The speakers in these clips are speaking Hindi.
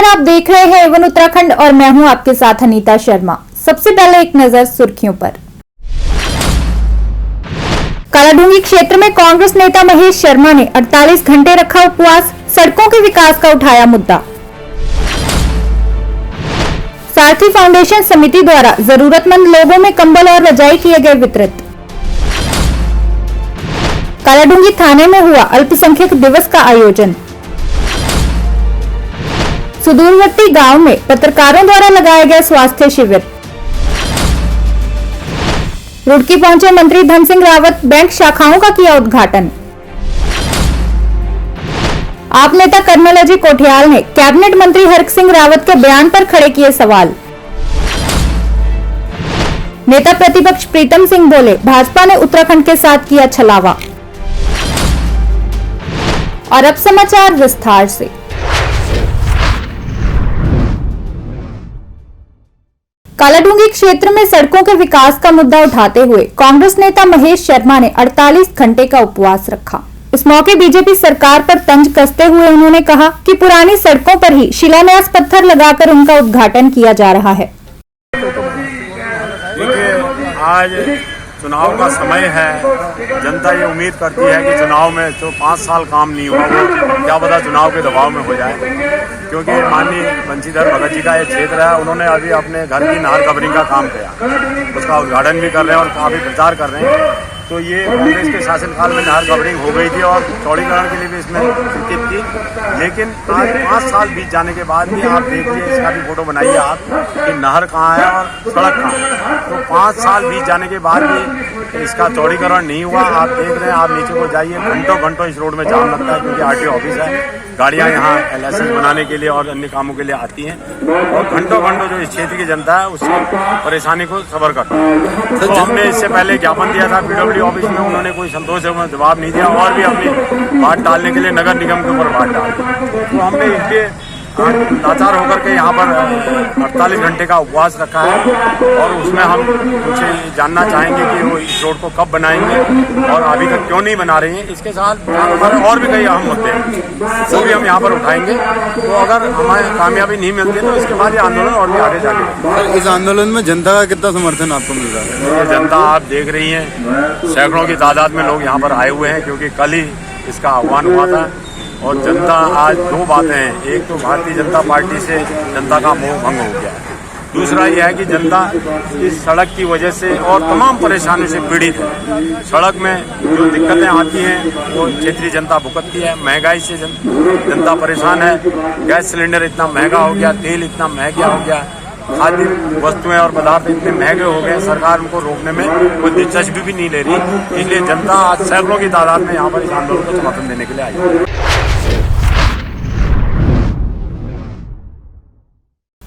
आप देख रहे हैं एवन उत्तराखंड और मैं हूं आपके साथ अनीता शर्मा। सबसे पहले एक नजर सुर्खियों पर। कालाडूंगी क्षेत्र में कांग्रेस नेता महेश शर्मा ने 48 घंटे रखा उपवास, सड़कों के विकास का उठाया मुद्दा। सारथी फाउंडेशन समिति द्वारा जरूरतमंद लोगों में कंबल और रजाई किए गए वितरित। कालाडूंगी थाने में हुआ अल्पसंख्यक दिवस का आयोजन। सुदूरवर्ती गांव में पत्रकारों द्वारा लगाया गया स्वास्थ्य शिविर। रुड़की पहुंचे मंत्री धन सिंह रावत, बैंक शाखाओं का किया उद्घाटन। आप नेता कर्नल अजय कोठियाल ने कैबिनेट मंत्री हरक सिंह रावत के बयान पर खड़े किए सवाल। नेता प्रतिपक्ष प्रीतम सिंह बोले, भाजपा ने उत्तराखंड के साथ किया छलावा। और अब समाचार विस्तार से। कालाडूंगी क्षेत्र में सड़कों के विकास का मुद्दा उठाते हुए कांग्रेस नेता महेश शर्मा ने 48 घंटे का उपवास रखा। इस मौके बीजेपी सरकार पर तंज कसते हुए उन्होंने कहा कि पुरानी सड़कों पर ही शिलान्यास पत्थर लगाकर उनका उद्घाटन किया जा रहा है। आज चुनाव का समय है, जनता ये उम्मीद करती है कि चुनाव में जो 5 साल काम नहीं हुआ वो क्या पता चुनाव के दबाव में हो जाए, क्योंकि माननीय बंशीधर भगत जी का ये क्षेत्र है। उन्होंने अभी अपने घर की नहर कवरिंग का काम किया, उसका उद्घाटन भी कर रहे हैं और काफ़ी प्रचार कर रहे हैं। तो ये कांग्रेस के शासनकाल में नहर कवरिंग हो गई थी और चौड़ीकरण के लिए भी इसमें स्वीकृत थी, लेकिन आज 5 साल बीत जाने के बाद भी आप देखिए, इसका भी फोटो बनाइए आप कि नहर कहाँ है और सड़क कहाँ है। तो 5 साल बीत जाने के बाद भी इसका चौड़ीकरण नहीं हुआ। आप देख रहे हैं, आप नीचे को जाइए, घंटों घंटों इस रोड में जाम लगता है, क्योंकि RTO ऑफिस है, गाड़ियाँ यहाँ लाइसेंस बनाने के लिए और अन्य कामों के लिए आती हैं और घंटों घंटों जो इस क्षेत्र की जनता है उससे परेशानी को सबर करती है। तो हमने इससे पहले ज्ञापन दिया था PWD ऑफिस में, उन्होंने कोई संतोषजनक जवाब नहीं दिया और भी अपनी बात टालने के लिए नगर निगम के ऊपर बात डाल दी। तो हमने इसलिए लाचार होकर के यहाँ पर 48 घंटे का उपवास रखा है और उसमें हम कुछ जानना चाहेंगे कि वो इस रोड को कब बनाएंगे और अभी तक क्यों नहीं बना रही हैं। इसके साथ हमारे और भी कई अहम मुद्दे हैं, वो भी हम यहाँ पर उठाएंगे। तो अगर हमें कामयाबी नहीं मिलती तो इसके बाद ये आंदोलन और भी आगे जाएगा। इस आंदोलन में जनता का कितना समर्थन आपको मिल रहा है? ये जनता आप देख रही हैं, सैकड़ों की तादाद में लोग यहाँ पर आए हुए हैं, क्योंकि कल ही इसका आह्वान हुआ था। और जनता आज 2 बातें हैं, एक तो भारतीय जनता पार्टी से जनता का मोह भंग हो गया है, दूसरा यह है कि जनता इस सड़क की वजह से और तमाम परेशानियों से पीड़ित है। सड़क में जो दिक्कतें आती हैं वो क्षेत्रीय जनता भुगतती है। महंगाई से जनता परेशान है, गैस सिलेंडर इतना महंगा हो गया, तेल इतना महंगा हो गया, खाद्य वस्तुएं और पदार्थ इतने महंगे हो गए, सरकार उनको रोकने में कोई दिलचस्पी भी नहीं ले रही। इसलिए जनता आज सैकड़ों की तादाद में यहाँ पर इस आंदोलन को समर्थन देने के लिए आई है।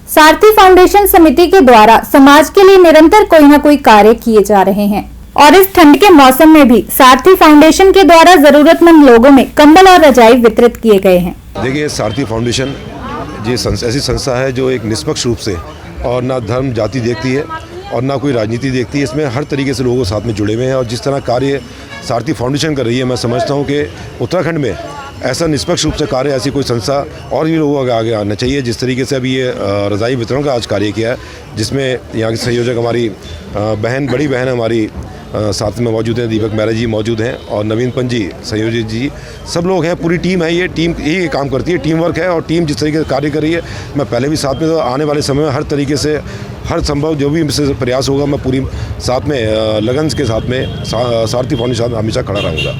सारथी फाउंडेशन समिति के द्वारा समाज के लिए निरंतर कोई न कोई कार्य किए जा रहे हैं और इस ठंड के मौसम में भी सारथी फाउंडेशन के द्वारा जरूरतमंद लोगों में कंबल और रजाई वितरित किए गए हैं। देखिए, सारथी फाउंडेशन ये ऐसी संस्था है जो एक निष्पक्ष रूप से और ना धर्म जाति देखती है और ना कोई राजनीति देखती है। इसमें हर तरीके से लोगों के साथ में जुड़े हुए हैं और जिस तरह कार्य सारथी फाउंडेशन कर रही है, मैं समझता हूँ कि उत्तराखंड में ऐसा निष्पक्ष रूप से कार्य ऐसी कोई संस्था और भी लोगों के आगे आना चाहिए। जिस तरीके से अभी ये रज़ाई वितरण का आज कार्य किया है, जिसमें यहाँ की संयोजक हमारी बड़ी बहन हमारी साथ में मौजूद हैं, दीपक मैरा जी मौजूद हैं और नवीन पंजी संयोजक जी, सब लोग हैं, पूरी टीम है। ये टीम यही काम करती है, टीम वर्क है और टीम जिस तरीके से कार्य कर रही है, मैं पहले भी साथ में, तो आने वाले समय में हर तरीके से हर संभव जो भी मुझसे प्रयास होगा, मैं पूरी साथ में लगन के साथ में सारथी फाउंडेशन हमेशा खड़ा रहूँगा।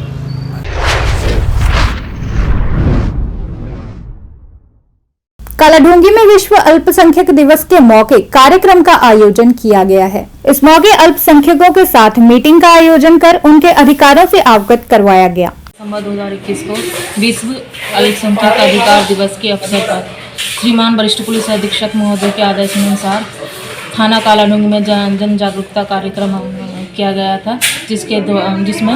कालाडूंगी में विश्व अल्पसंख्यक दिवस के मौके कार्यक्रम का आयोजन किया गया है। इस मौके अल्पसंख्यकों के साथ मीटिंग का आयोजन कर उनके अधिकारों से अवगत करवाया गया। दिसंबर 2021 को विश्व अल्पसंख्यक अधिकार दिवस के अवसर पर श्रीमान वरिष्ठ पुलिस अधीक्षक महोदय के आदेशानुसार थाना कालाडूंगी में जन जागरूकता कार्यक्रम किया गया था, जिसमें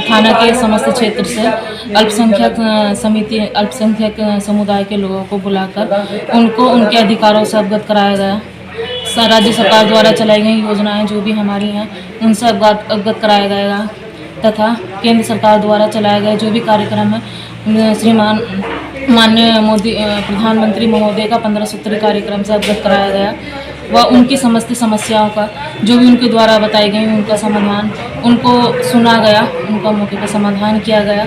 थाना के समस्त क्षेत्र से अल्पसंख्यक समुदाय के लोगों को बुलाकर उनको उनके अधिकारों से अवगत कराया गया। राज्य सरकार द्वारा चलाई गई योजनाएं जो भी हमारी हैं उनसे अवगत कराया गया तथा केंद्र सरकार द्वारा चलाए गए जो भी कार्यक्रम है श्रीमान माननीय मोदी प्रधानमंत्री महोदय का 15 सूत्री कार्यक्रम से अवगत कराया गया व उनकी समस्त समस्याओं का जो भी उनके द्वारा बताई गई उनका समाधान उनको सुना गया, उनका मौके पर समाधान किया गया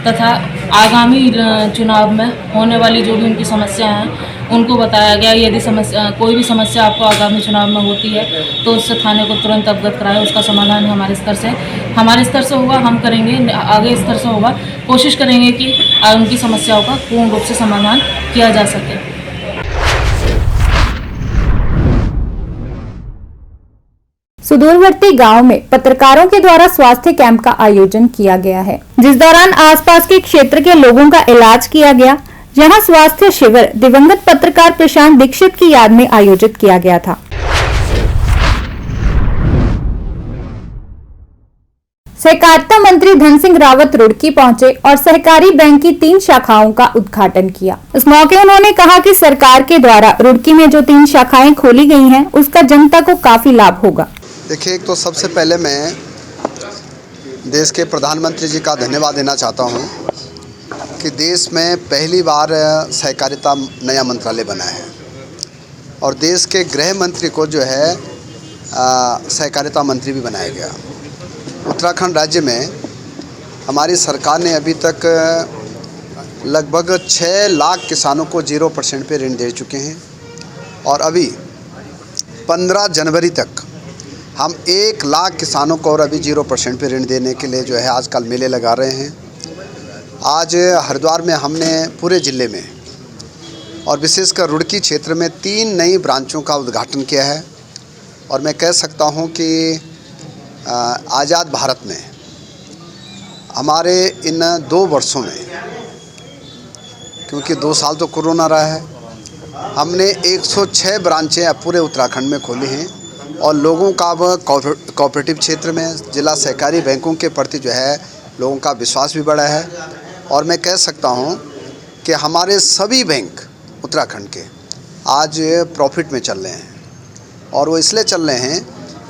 तथा आगामी चुनाव में होने वाली जो भी उनकी समस्या हैं उनको बताया गया। यदि कोई भी समस्या आपको आगामी चुनाव में होती है तो उससे थाने को तुरंत अवगत कराएं, उसका समाधान हमारे स्तर से होगा, हम करेंगे, आगे स्तर से होगा, कोशिश करेंगे कि उनकी समस्याओं का पूर्ण रूप से समाधान किया जा सके। सुदूरवर्ती गांव में पत्रकारों के द्वारा स्वास्थ्य कैंप का आयोजन किया गया है, जिस दौरान आसपास के क्षेत्र के लोगों का इलाज किया गया। यहां स्वास्थ्य शिविर दिवंगत पत्रकार प्रशांत दीक्षित की याद में आयोजित किया गया था। सहकारिता मंत्री धन सिंह रावत रुड़की पहुंचे और सहकारी बैंक की 3 शाखाओं का उद्घाटन किया। इस मौके उन्होंने कहा कि सरकार के द्वारा रुड़की में जो 3 शाखाएं खोली गई हैं, उसका जनता को काफी लाभ होगा। देखिए, एक तो सबसे पहले मैं देश के प्रधानमंत्री जी का धन्यवाद देना चाहता हूं कि देश में पहली बार सहकारिता नया मंत्रालय बना है और देश के गृह मंत्री को जो है सहकारिता मंत्री भी बनाया गया। उत्तराखंड राज्य में हमारी सरकार ने अभी तक लगभग 6 लाख किसानों को 0% पे ऋण दे चुके हैं और अभी 15 जनवरी तक हम 1 लाख किसानों को और अभी 0% पे ऋण देने के लिए जो है आजकल मेले लगा रहे हैं। आज हरिद्वार में हमने पूरे ज़िले में और विशेषकर रुड़की क्षेत्र में 3 नई ब्रांचों का उद्घाटन किया है और मैं कह सकता हूं कि आज़ाद भारत में हमारे इन 2 वर्षों में, क्योंकि 2 साल तो कोरोना रहा है, हमने 106 ब्रांचें अब पूरे उत्तराखंड में खोली हैं और लोगों का अब कोऑपरेटिव क्षेत्र में जिला सहकारी बैंकों के प्रति जो है लोगों का विश्वास भी बढ़ा है और मैं कह सकता हूं कि हमारे सभी बैंक उत्तराखंड के आज प्रॉफिट में चल रहे हैं और वो इसलिए चल रहे हैं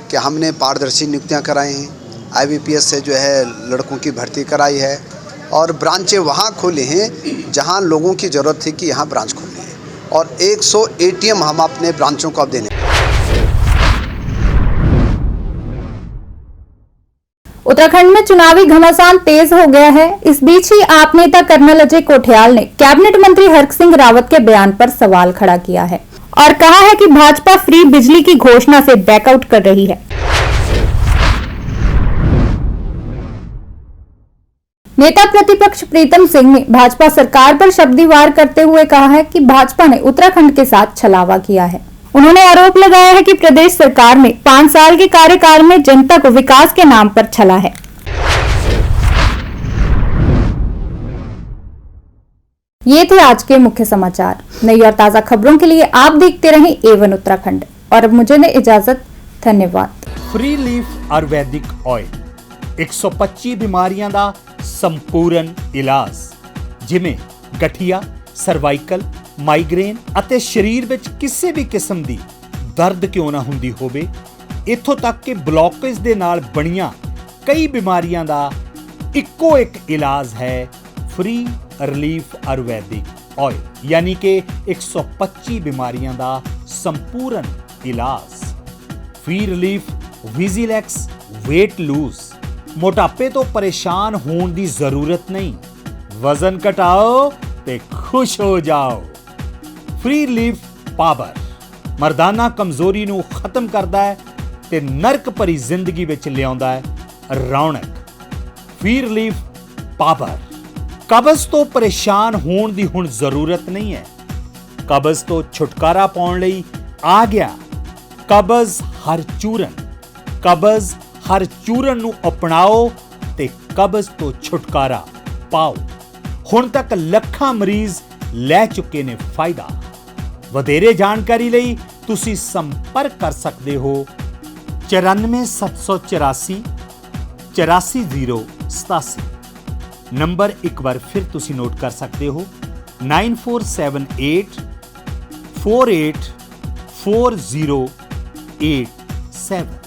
कि हमने पारदर्शी नियुक्तियां कराई हैं, IBPS से जो है लड़कों की भर्ती कराई है और ब्रांचें वहाँ खोली हैं जहाँ लोगों की ज़रूरत थी कि यहाँ ब्रांच खोलनी है और 100 ATM हम अपने ब्रांचों को अब देने। उत्तराखंड में चुनावी घमासान तेज हो गया है। इस बीच ही आप नेता कर्नल अजय कोठियाल ने कैबिनेट मंत्री हरक सिंह रावत के बयान पर सवाल खड़ा किया है और कहा है कि भाजपा फ्री बिजली की घोषणा से बैकआउट कर रही है। नेता प्रतिपक्ष प्रीतम सिंह ने भाजपा सरकार पर शब्दी वार करते हुए कहा है कि भाजपा ने उत्तराखंड के साथ छलावा किया है। उन्होंने आरोप लगाया है कि प्रदेश सरकार ने 5 साल के कार्यकाल में जनता को विकास के नाम पर छला है। ये थे आज के मुख्य समाचार। नई और ताजा खबरों के लिए आप देखते रहें A1 उत्तराखंड और अब मुझे दे इजाजत। धन्यवाद। फ्री लीफ आयुर्वेदिक ऑयल 125 ਬਿਮਾਰੀਆਂ ਦਾ ਸੰਪੂਰਨ ਇਲਾਜ ਜਿਵੇਂ ਗਠੀਆ, ਸਰਵਾਈਕਲ, ਮਾਈਗ੍ਰੇਨ ਅਤੇ ਸਰੀਰ ਵਿੱਚ ਕਿਸੇ ਵੀ ਕਿਸਮ ਦੀ ਦਰਦ ਕਿਉਂ ਨਾ ਹੁੰਦੀ ਹੋਵੇ, ਇੱਥੋਂ ਤੱਕ ਕਿ ਬਲੌਕੇਜ ਦੇ ਨਾਲ ਬਣੀਆਂ ਕਈ ਬਿਮਾਰੀਆਂ ਦਾ ਇੱਕੋ ਇੱਕ ਇਲਾਜ ਹੈ फ्री रिलीफ आयुर्वेदिक ऑयल यानी कि 125 बीमारियां दा संपूर्ण इलाज। फ्री रिलीफ विजिलैक्स वेट लूज मोटापे तो परेशान होने की जरूरत नहीं, वजन घटाओ ते खुश हो जाओ। फ्री रिलीफ पावर मर्दाना कमजोरी नू खत्म करता है ते नरक भरी जिंदगी विच लियाउंदा है रौनक। फ्री रिलीफ पावर कब्ज तो परेशान होने की हुण जरूरत नहीं है, कब्ज तो छुटकारा पाउण लई आ गया कब्ज हर चूरन। कब्ज हर चूरन नू अपनाओ ते कब्ज तो छुटकारा पाओ। हुण तक लखां मरीज लै चुके ने फायदा। वधेरे जानकारी लई तुसी संपर्क कर सकते हो 94 784 84 087। नंबर एक बार फिर तुसी नोट कर सकते हो 9478 48 4087।